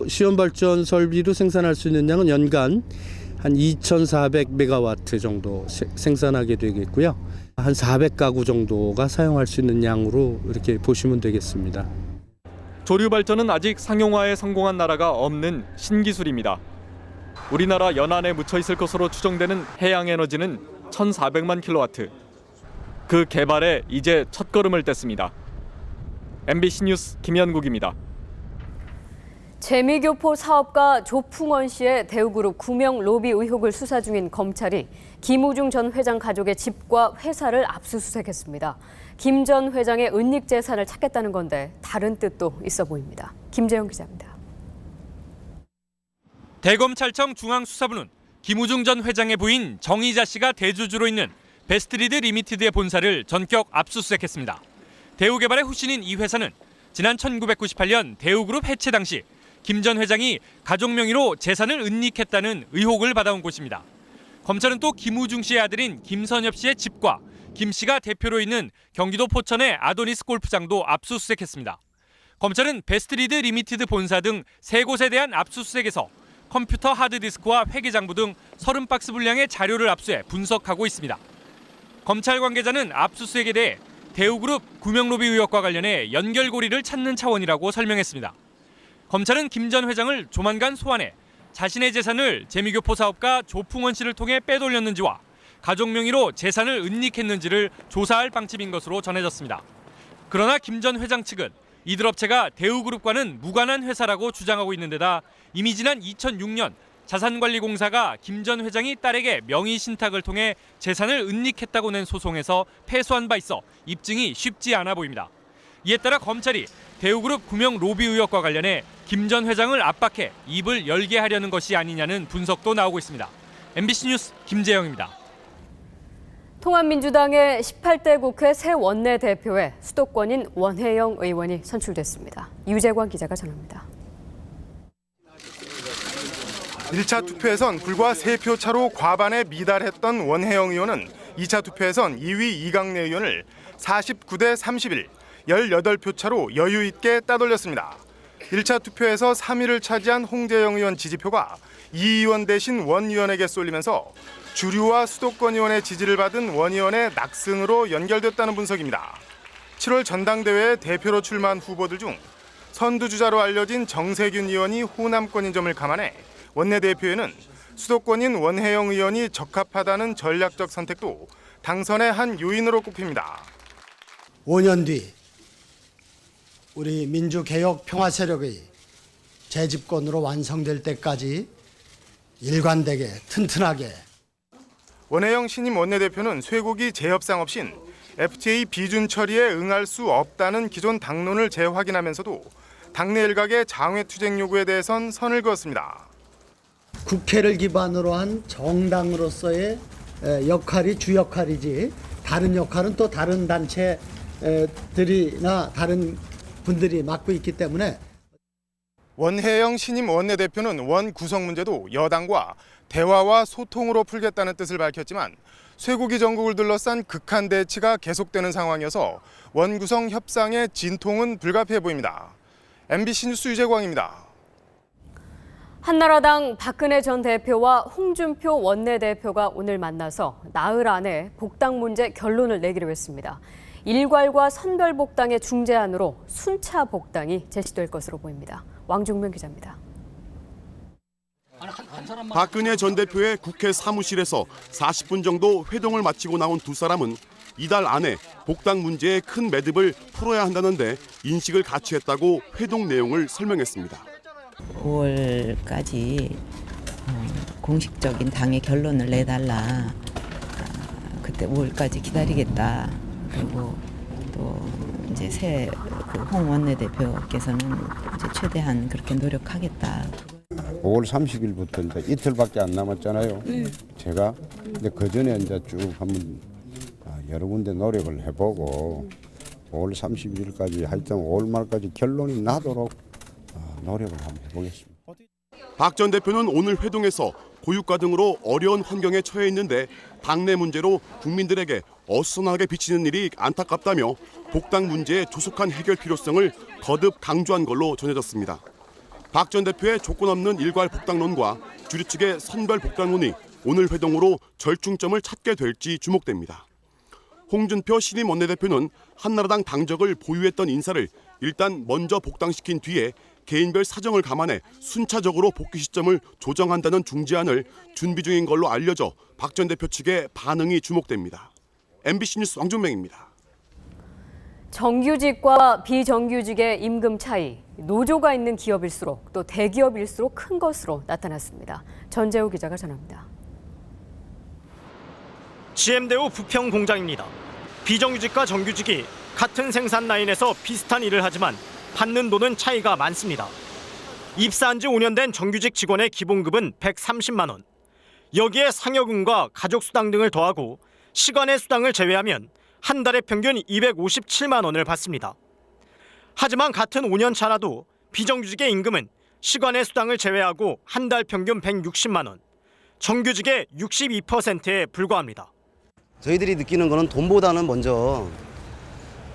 시험 발전 설비로 생산할 수 있는 양은 연간 한 2,400메가와트 정도 생산하게 되겠고요. 한 400가구 정도가 사용할 수 있는 양으로 이렇게 보시면 되겠습니다. 조류 발전은 아직 상용화에 성공한 나라가 없는 신기술입니다. 우리나라 연안에 묻혀 있을 것으로 추정되는 해양 에너지는 1,400만 킬로와트. 그 개발에 이제 첫걸음을 뗐습니다. MBC 뉴스 김현국입니다. 재미교포 사업가 조풍원 씨의 대우그룹 구명 로비 의혹을 수사 중인 검찰이 김우중 전 회장 가족의 집과 회사를 압수수색했습니다. 김 전 회장의 은닉 재산을 찾겠다는 건데 다른 뜻도 있어 보입니다. 김재영 기자입니다. 대검찰청 중앙수사부는 김우중 전 회장의 부인 정희자 씨가 대주주로 있는 베스트리드 리미티드의 본사를 전격 압수수색했습니다. 대우개발의 후신인 이 회사는 지난 1998년 대우그룹 해체 당시 김 전 회장이 가족 명의로 재산을 은닉했다는 의혹을 받아온 곳입니다. 검찰은 또 김우중 씨의 아들인 김선엽 씨의 집과 김 씨가 대표로 있는 경기도 포천의 아도니스 골프장도 압수수색했습니다. 검찰은 베스트리드 리미티드 본사 등 3곳에 대한 압수수색에서 컴퓨터 하드디스크와 회계장부 등 30박스 분량의 자료를 압수해 분석하고 있습니다. 검찰 관계자는 압수수색에 대해 대우그룹 구명로비 의혹과 관련해 연결고리를 찾는 차원이라고 설명했습니다. 검찰은 김 전 회장을 조만간 소환해 자신의 재산을 재미교포 사업가 조풍원 씨를 통해 빼돌렸는지와 가족 명의로 재산을 은닉했는지를 조사할 방침인 것으로 전해졌습니다. 그러나 김 전 회장 측은 이들 업체가 대우그룹과는 무관한 회사라고 주장하고 있는 데다 이미 지난 2006년 자산관리공사가 김 전 회장이 딸에게 명의 신탁을 통해 재산을 은닉했다고 낸 소송에서 패소한 바 있어 입증이 쉽지 않아 보입니다. 이에 따라 검찰이 대우그룹 구명 로비 의혹과 관련해 김 전 회장을 압박해 입을 열게 하려는 것이 아니냐는 분석도 나오고 있습니다. MBC 뉴스 김재영입니다. 통합민주당의 18대 국회 새 원내대표에 수도권인 원혜영 의원이 선출됐습니다. 유재관 기자가 전합니다. 1차 투표에선 불과 3표 차로 과반에 미달했던 원혜영 의원은 2차 투표에선 2위 이강래 의원을 49대 31, 18표 차로 여유 있게 따돌렸습니다. 1차 투표에서 3위를 차지한 홍재영 의원 지지표가 이 의원 대신 원 의원에게 쏠리면서 주류와 수도권 의원의 지지를 받은 원 의원의 낙승으로 연결됐다는 분석입니다. 7월 전당대회에 대표로 출마한 후보들 중 선두주자로 알려진 정세균 의원이 호남권인 점을 감안해 원내대표에는 수도권인 원혜영 의원이 적합하다는 전략적 선택도 당선의 한 요인으로 꼽힙니다. 5년 뒤 우리 민주개혁 평화세력의 재집권으로 완성될 때까지 일관되게 튼튼하게. 원혜영 신임 원내대표는 쇠고기 재협상 없인 FTA 비준 처리에 응할 수 없다는 기존 당론을 재확인하면서도 당내 일각의 장외 투쟁 요구에 대해선 선을 그었습니다. 국회를 기반으로 한 정당으로서의 역할이 주 역할이지 다른 역할은 또 다른 단체들이나 다른 분들이 맡고 있기 때문에. 원혜영 신임 원내대표는 원 구성 문제도 여당과 대화와 소통으로 풀겠다는 뜻을 밝혔지만 쇠고기 정국을 둘러싼 극한 대치가 계속되는 상황이어서 원 구성 협상의 진통은 불가피해 보입니다. MBC 뉴스 유재광입니다. 한나라당 박근혜 전 대표와 홍준표 원내대표가 오늘 만나서 나흘 안에 복당 문제 결론을 내기로 했습니다. 일괄과 선별복당의 중재안으로 순차 복당이 제시될 것으로 보입니다. 왕중명 기자입니다. 박근혜 전 대표의 국회 사무실에서 40분 정도 회동을 마치고 나온 두 사람은 이달 안에 복당 문제의 큰 매듭을 풀어야 한다는데 인식을 같이 했다고 회동 내용을 설명했습니다. 5월까지 공식적인 당의 결론을 내달라. 그때 5월까지 기다리겠다. 그리고 또 이제 새 홍 원내대표께서는 이제 최대한 그렇게 노력하겠다. 5월 30일부터 이제 이틀밖에 안 남았잖아요. 제가 이제 그 전에 이제 쭉 한번 여러 군데 노력을 해보고 5월 30일까지 하여튼 5월 말까지 결론이 나도록 노력을 한번 해보겠습니다. 박 전 대표는 오늘 회동에서 고유가 등으로 어려운 환경에 처해 있는데 당내 문제로 국민들에게 어수선하게 비치는 일이 안타깝다며 복당 문제의 조속한 해결 필요성을 거듭 강조한 걸로 전해졌습니다. 박 전 대표의 조건 없는 일괄 복당론과 주류 측의 선별 복당론이 오늘 회동으로 절충점을 찾게 될지 주목됩니다. 홍준표 신임 원내대표는 한나라당 당적을 보유했던 인사를 일단 먼저 복당시킨 뒤에 개인별 사정을 감안해 순차적으로 복귀 시점을 조정한다는 중재안을 준비 중인 걸로 알려져 박 전 대표 측의 반응이 주목됩니다. MBC 뉴스 왕준명입니다. 정규직과 비정규직의 임금 차이, 노조가 있는 기업일수록 또 대기업일수록 큰 것으로 나타났습니다. 전재우 기자가 전합니다. GM대우 부평 공장입니다. 비정규직과 정규직이 같은 생산 라인에서 비슷한 일을 하지만 받는 돈은 차이가 많습니다. 입사한 지 5년 된 정규직 직원의 기본급은 130만 원. 여기에 상여금과 가족수당 등을 더하고 시간의 수당을 제외하면 한 달에 평균 257만 원을 받습니다. 하지만 같은 5년 차라도 비정규직의 임금은 시간의 수당을 제외하고 한 달 평균 160만 원, 정규직의 62%에 불과합니다. 저희들이 느끼는 거는 돈보다는 먼저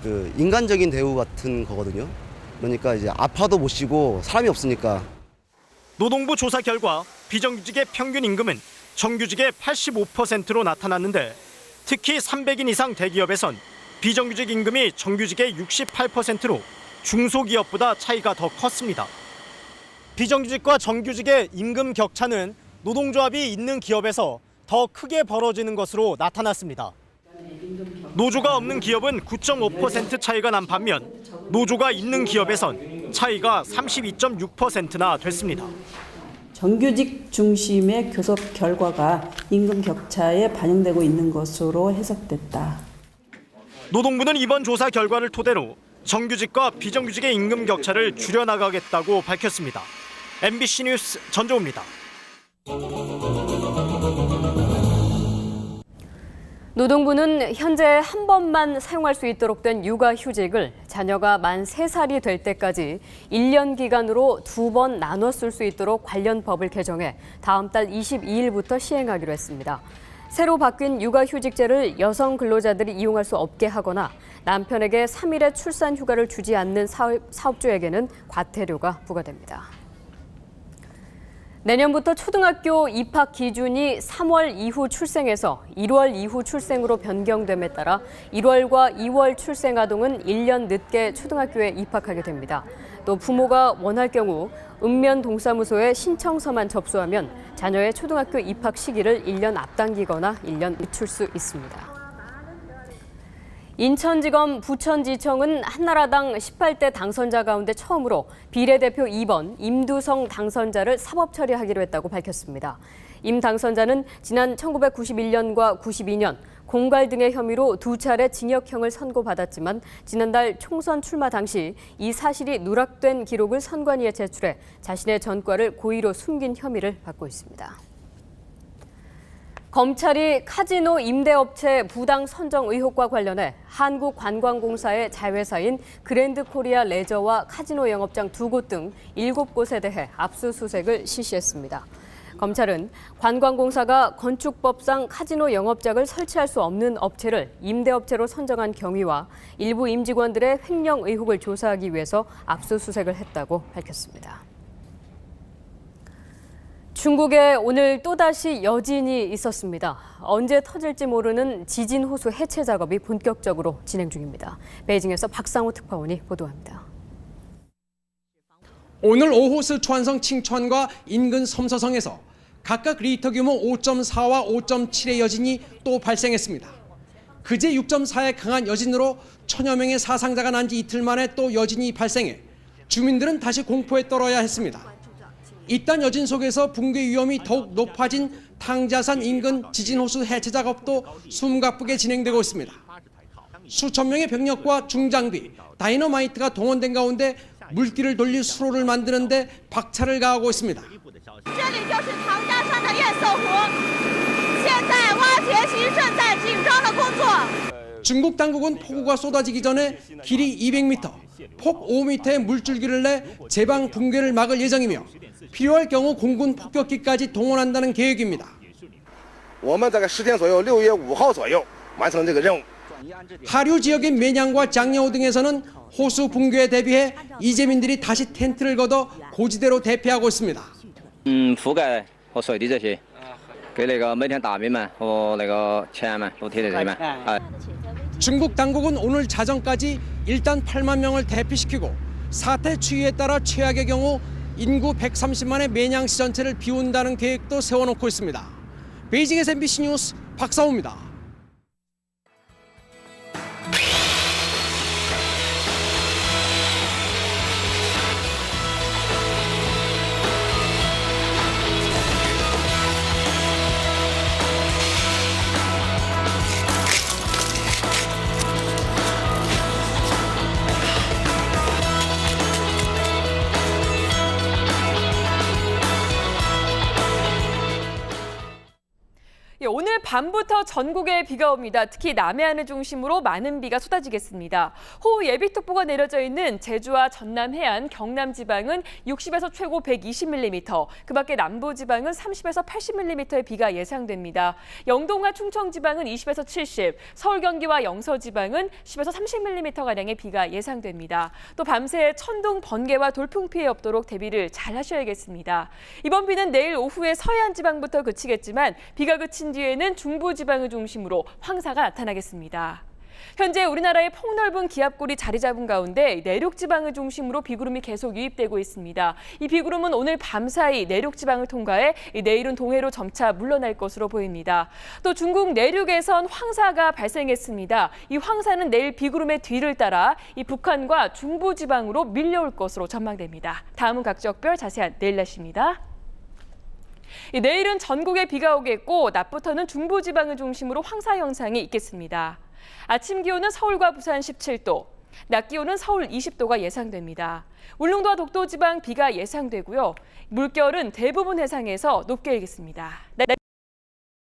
그 인간적인 대우 같은 거거든요. 그러니까 이제 아파도 못 쉬고 사람이 없으니까. 노동부 조사 결과 비정규직의 평균 임금은 정규직의 85%로 나타났는데 특히 300인 이상 대기업에선 비정규직 임금이 정규직의 68%로 중소기업보다 차이가 더 컸습니다. 비정규직과 정규직의 임금 격차는 노동조합이 있는 기업에서 더 크게 벌어지는 것으로 나타났습니다. 노조가 없는 기업은 9.5% 차이가 난 반면 노조가 있는 기업에선 차이가 32.6%나 됐습니다. 정규직 중심의 교섭 결과가 임금 격차에 반영되고 있는 것으로 해석됐다. 노동부는 이번 조사 결과를 토대로 정규직과 비정규직의 임금 격차를 줄여나가겠다고 밝혔습니다. MBC 뉴스 전조우입니다. 노동부는 현재 한 번만 사용할 수 있도록 된 육아휴직을 자녀가 만 3살이 될 때까지 1년 기간으로 2번 나눠 쓸 수 있도록 관련 법을 개정해 다음 달 22일부터 시행하기로 했습니다. 새로 바뀐 육아휴직제를 여성 근로자들이 이용할 수 없게 하거나 남편에게 3일의 출산 휴가를 주지 않는 사업주에게는 과태료가 부과됩니다. 내년부터 초등학교 입학 기준이 3월 이후 출생에서 1월 이후 출생으로 변경됨에 따라 1월과 2월 출생 아동은 1년 늦게 초등학교에 입학하게 됩니다. 또 부모가 원할 경우 읍면동사무소에 신청서만 접수하면 자녀의 초등학교 입학 시기를 1년 앞당기거나 1년 늦출 수 있습니다. 인천지검 부천지청은 한나라당 18대 당선자 가운데 처음으로 비례대표 2번 임두성 당선자를 사법 처리하기로 했다고 밝혔습니다. 임 당선자는 지난 1991년과 92년 공갈 등의 혐의로 2차례 징역형을 선고받았지만 지난달 총선 출마 당시 이 사실이 누락된 기록을 선관위에 제출해 자신의 전과를 고의로 숨긴 혐의를 받고 있습니다. 검찰이 카지노 임대업체 부당 선정 의혹과 관련해 한국관광공사의 자회사인 그랜드코리아 레저와 카지노 영업장 2곳 등 7곳에 대해 압수수색을 실시했습니다. 검찰은 관광공사가 건축법상 카지노 영업장을 설치할 수 없는 업체를 임대업체로 선정한 경위와 일부 임직원들의 횡령 의혹을 조사하기 위해서 압수수색을 했다고 밝혔습니다. 중국에 오늘 또다시 여진이 있었습니다. 언제 터질지 모르는 지진 호수 해체 작업이 본격적으로 진행 중입니다. 베이징에서 박상호 특파원이 보도합니다. 오늘 오후 스촨성 칭천과 인근 섬서성에서 각각 리터 규모 5.4와 5.7의 여진이 또 발생했습니다. 그제 6.4의 강한 여진으로 1000여 명의 사상자가 난 지 이틀 만에 또 여진이 발생해 주민들은 다시 공포에 떨어야 했습니다. 이딴 여진 속에서 붕괴 위험이 더욱 높아진 탕자산 인근 지진호수 해체 작업도 숨가쁘게 진행되고 있습니다. 수천 명의 병력과 중장비, 다이너마이트가 동원된 가운데 물길을 돌릴 수로를 만드는데 박차를 가하고 있습니다. 중국 당국은 폭우가 쏟아지기 전에 길이 200m, 폭 5m의 물줄기를 내 제방 붕괴를 막을 예정이며 필요할 경우 공군 폭격기까지 동원한다는 계획입니다. 하류 지역인 매냥과 장여우 등에서는 호수 붕괴에 대비해 이재민들이 다시 텐트를 걷어 고지대로 대피하고 있습니다. 중국 당국은 오늘 자정까지 일단 8만 명을 대피시키고 사태 추이에 따라 최악의 경우 인구 130만의 매냥시 전체를 비운다는 계획도 세워놓고 있습니다. 베이징에서 MBC 뉴스 박사호입니다. 오늘 밤부터 전국에 비가 옵니다. 특히 남해안을 중심으로 많은 비가 쏟아지겠습니다. 호우 예비특보가 내려져 있는 제주와 전남 해안, 경남 지방은 60에서 최고 120mm, 그 밖에 남부 지방은 30에서 80mm의 비가 예상됩니다. 영동과 충청 지방은 20에서 70, 서울 경기와 영서 지방은 10에서 30mm가량의 비가 예상됩니다. 또 밤새 천둥, 번개와 돌풍 피해 없도록 대비를 잘 하셔야겠습니다. 이번 비는 내일 오후에 서해안 지방부터 그치겠지만 비가 그친 뒤에는 중부지방을 중심으로 황사가 나타나겠습니다. 현재 우리나라의 폭넓은 기압골이 자리 잡은 가운데 내륙지방을 중심으로 비구름이 계속 유입되고 있습니다. 이 비구름은 오늘 밤사이 내륙지방을 통과해 내일은 동해로 점차 물러날 것으로 보입니다. 또 중국 내륙에선 황사가 발생했습니다. 이 황사는 내일 비구름의 뒤를 따라 이 북한과 중부지방으로 밀려올 것으로 전망됩니다. 다음은 각 지역별 자세한 내일 날씨입니다. 내일은 전국에 비가 오겠고 낮부터는 중부지방을 중심으로 황사 현상이 있겠습니다. 아침 기온은 서울과 부산 17도, 낮 기온은 서울 20도가 예상됩니다. 울릉도와 독도 지방 비가 예상되고요. 물결은 대부분 해상에서 높게 일겠습니다.